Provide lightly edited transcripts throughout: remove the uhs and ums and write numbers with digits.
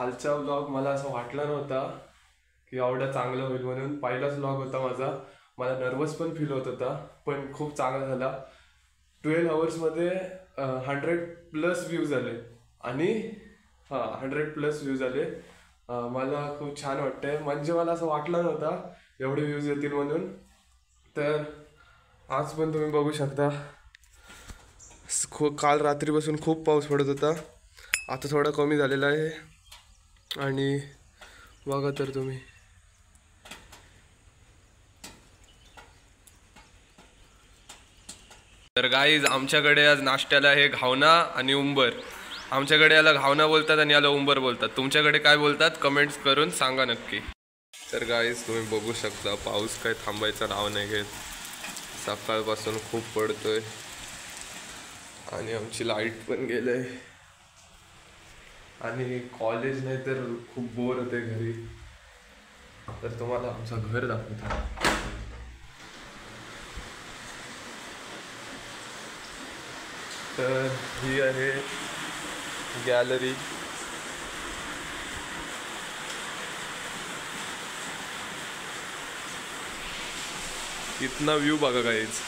कालचा व्लॉग मला असं वाटलं नव्हता की एवढा चांगला होईल म्हणून. पहिलाच व्लॉग होता माझा, मला नर्वस पण फील होत होता, पण खूप चांगला झाला. 12 आवर्समध्ये 100+ व्ह्यूज आले आणि 100+ व्ह्यूज आले. मला खूप छान वाटतंय, म्हणजे मला असं वाटलं नव्हता एवढे व्ह्यूज येतील म्हणून. तर आज पण तुम्ही बघू शकता, काल रात्रीपासून खूप पाऊस पडत होता, आता थोडा कमी झालेला आहे. आणि बघा तर तुम्ही, तर गाईज आमच्याकडे आज नाश्त्याला आहे घावना आणि उंबर. आमच्याकडे याला घावना बोलतात आणि याला उंबर बोलतात. तुमच्याकडे काय बोलतात कमेंट्स करून सांगा नक्की. तर गाईज तुम्ही बघू शकता, पाऊस काय थांबायचं नाव नाही घेत, सकाळपासून खूप पडतोय आणि आमची लाईट पण गेले आणि कॉलेज नाही तर खूप बोर होते घरी. तर तुम्हाला आमचं घर दाखवतो. तर ही आहे गॅलरी. इतना व्ह्यू बघा गाईज.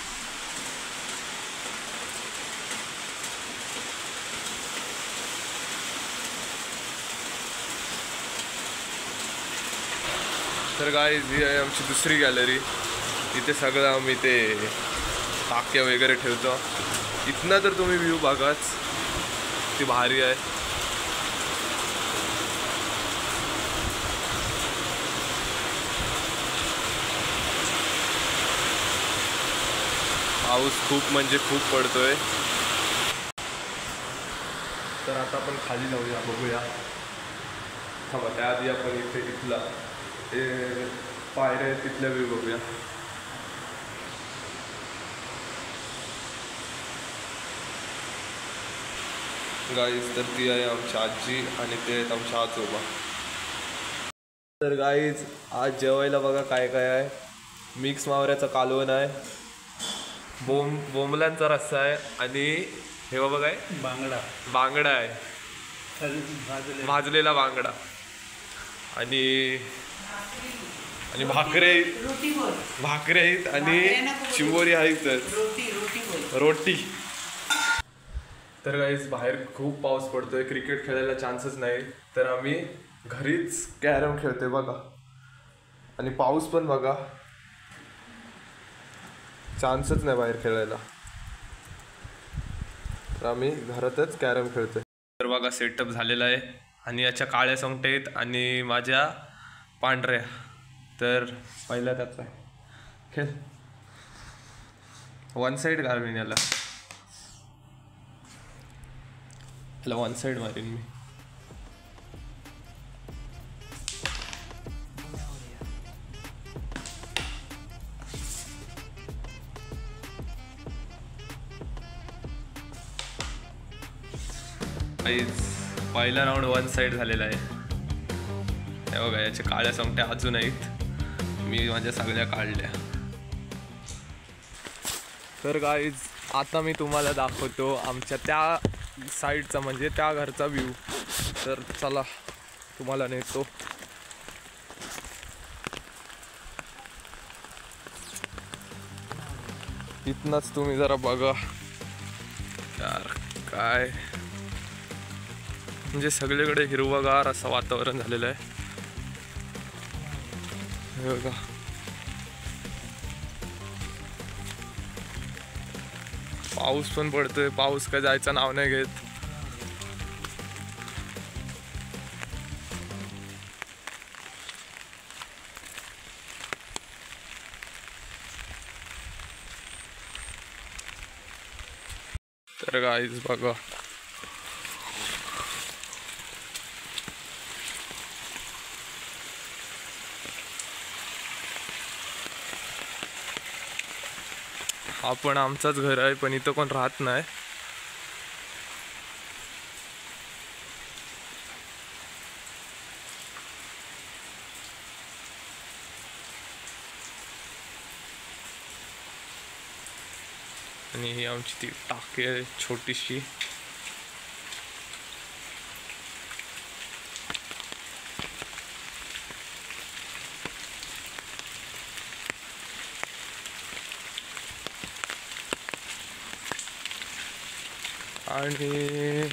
तर गाईज ही आहे आमची दुसरी गॅलरी. इथे सगळं आम्ही ते टाक्या वगैरे ठेवतो. इथनं तर तुम्ही व्ह्यू बघाच, ती भारी आहे. पाऊस खूप म्हणजे खूप पडतोय. तर आता आपण खाली जाऊया, बघूया. थांबा, त्याआधी आपण इथला ते पायऱ्या तिथल्या व्ह्यू बघूया. गाईज तर ती आहे आमची आजी आणि ते आहेत आमच्या आजोबा. तर गाईज आज जेवायला बघा काय काय आहे. मिक्स मावऱ्याचं कालवण आहे, बोंबलांचा रस्सा आहे आणि हे बाबा काय बांगडा आहे, भाजलेला बांगडा आणि भाकरे आहेत आणि चिंबोरी आहेत, रोटी. तर गाईज बाहेर खूप पाऊस पडतोय, क्रिकेट खेळायला चान्सच नाही, तर आम्ही घरीच कॅरम खेळतोय बघा. आणि पाऊस पण बघा, चान्सच नाही बाहेर खेळायला, तर आम्ही घरातच कॅरम खेळतोय. तर बघा सेटअप झालेला आहे आणि याच्या काळ्या सोंगट्या आहेत आणि माझ्या पांढऱ्या. तर पहिला त्याचा खेळ वन साईड घालून याला वन साईड मारीन मी. पहिला राऊंड वन साईड झालेला आहे. हे बघा, याच्या काळ्या सोंगट्या अजून आहेत, मी माझ्या सगळ्या काढल्या. तर गाईज आता मी तुम्हाला दाखवतो आमच्या त्या साईडचा, म्हणजे त्या घरचा व्ह्यू. तर चला तुम्हाला नेतो. इथनच तुम्ही जरा बघा यार, काय म्हणजे सगळीकडे हिरवगार असं वातावरण झालेलं आहे. हे बघा, पाऊस पण पडतोय, पाऊस काय जायचं नाव नाही घेत. तर गाईज बघा, हा पण आमचाच घर आहे, पण इथं कोण राहत नाही. आणि ही आमची ती टाकी आहे छोटीशी. आणि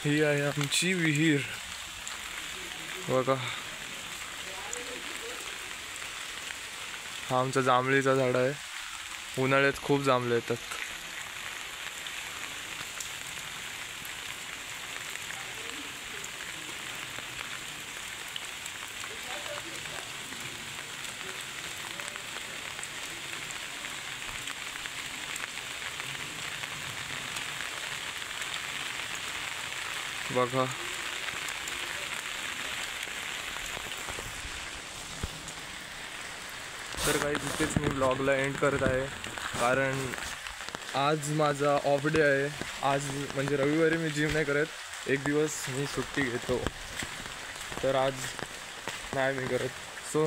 ही आहे आमची विहीर बघा. हा आमचा जांभळीचा झाड आहे. उन्हाळ्यात खूप जांभळे येतात. बघा तर काही तिथेच मी ब्लॉगला एंड करत आहे, कारण आज माझा ऑफ डे आहे. आज म्हणजे रविवारी मी जिम नाही करत, एक दिवस मी सुट्टी घेतो, तर आज नाही मी करत. सो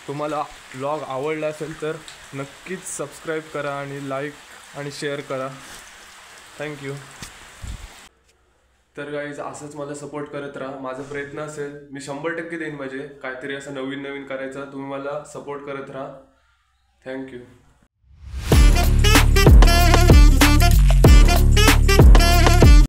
तुम्हाला ब्लॉग आवडला असेल तर नक्कीच सबस्क्राईब करा आणि लाईक आणि शेअर करा. थँक्यू. तर गाईज असंच मला सपोर्ट करत राहा. माझा प्रयत्न असेल, मी 100% देईन, म्हणजे काहीतरी असं नवीन नवीन करायचं. तुम्ही मला सपोर्ट करत राहा. थँक्यू.